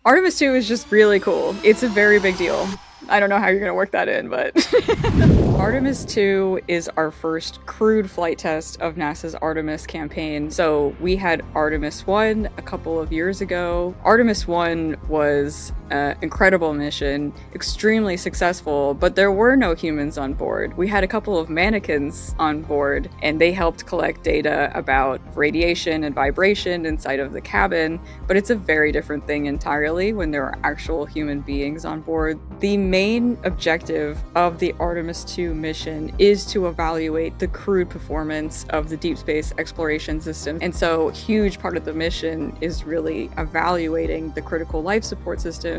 Artemis 2 is just really cool. It's a very big deal. I don't know how you're going to work that in, but Artemis 2 is our first crewed flight test of NASA's Artemis campaign. So we had Artemis One a couple of years ago. Artemis One was an incredible mission, extremely successful, but there were no humans on board. We had a couple of mannequins on board, and they helped collect data about radiation and vibration inside of the cabin, but it's a very different thing entirely when there are actual human beings on board. The main objective of the Artemis II mission is to evaluate the crewed performance of the deep space exploration system. And so a huge part of the mission is really evaluating the critical life support systems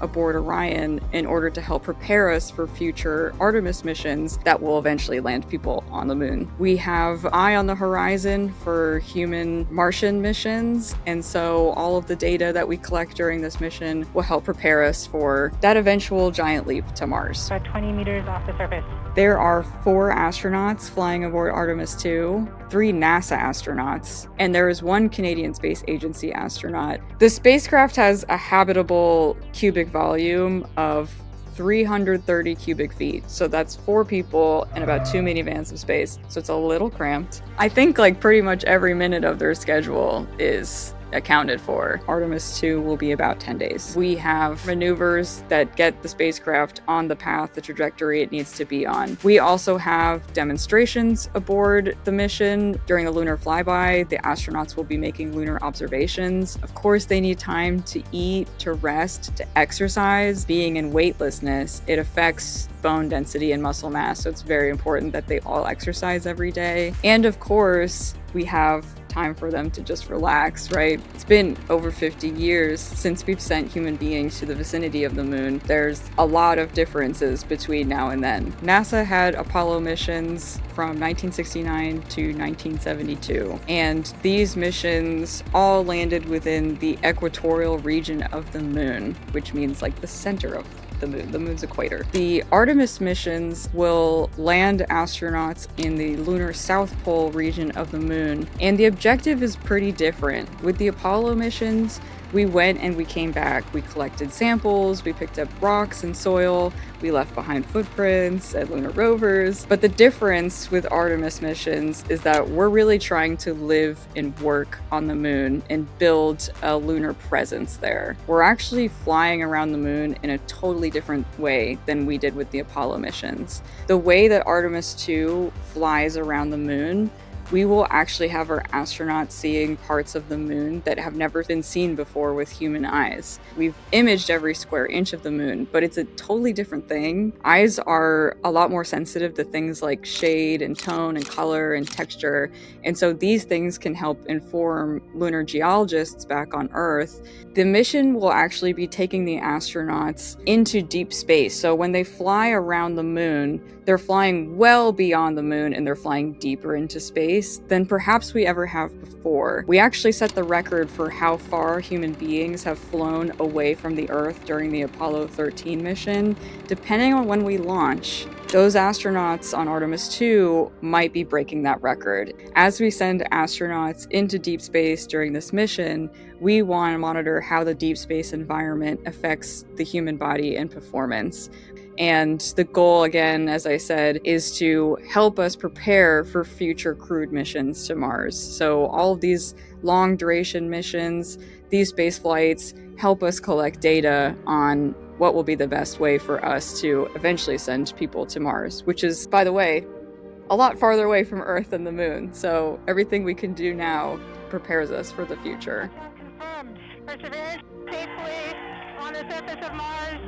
aboard Orion in order to help prepare us for future Artemis missions that will eventually land people on the moon. We have eye on the horizon for human Martian missions, and so all of the data that we collect during this mission will help prepare us for that eventual giant leap to Mars. About 20 meters off the surface. There are 4 astronauts flying aboard Artemis 2, 3 NASA astronauts, and there is 1 Canadian Space Agency astronaut. The spacecraft has a habitable cubic volume of 330 cubic feet. So that's 4 people and about 2 minivans of space. So it's a little cramped. I think like pretty much every minute of their schedule is accounted for. Artemis 2 will be about 10 days. We have maneuvers that get the spacecraft on the path, the trajectory it needs to be on. We also have demonstrations aboard the mission. During the lunar flyby, the astronauts will be making lunar observations. Of course, they need time to eat, to rest, to exercise. Being in weightlessness, it affects bone density and muscle mass, so it's very important that they all exercise every day. And of course, we have time for them to just relax, right? It's been over 50 years since we've sent human beings to the vicinity of the moon. There's a lot of differences between now and then. NASA had Apollo missions from 1969 to 1972, and these missions all landed within the equatorial region of the moon, which means like the center of the moon's equator. The Artemis missions will land astronauts in the lunar south pole region of the moon, and the objective is pretty different. With the Apollo missions, we went and we came back. We collected samples, we picked up rocks and soil, we left behind footprints and lunar rovers. But the difference with Artemis missions is that we're really trying to live and work on the moon and build a lunar presence there. We're actually flying around the moon in a totally different way than we did with the Apollo missions. The way that Artemis 2 flies around the moon, we will actually have our astronauts seeing parts of the moon that have never been seen before with human eyes. We've imaged every square inch of the moon, but it's a totally different thing. Eyes are a lot more sensitive to things like shade and tone and color and texture, and so these things can help inform lunar geologists back on Earth. The mission will actually be taking the astronauts into deep space, so when they fly around the moon, they're flying well beyond the moon and they're flying deeper into space than perhaps we ever have before. We actually set the record for how far human beings have flown away from the Earth during the Apollo 13 mission. Depending on when we launch, those astronauts on Artemis 2 might be breaking that record. As we send astronauts into deep space during this mission, we want to monitor how the deep space environment affects the human body and performance. And the goal, again, as I said, is to help us prepare for future crewed missions to Mars. So all of these long duration missions, these space flights, help us collect data on what will be the best way for us to eventually send people to Mars, which is, by the way, a lot farther away from Earth than the moon. So everything we can do now prepares us for the future. Confirmed. Perseverance safely on the surface of Mars.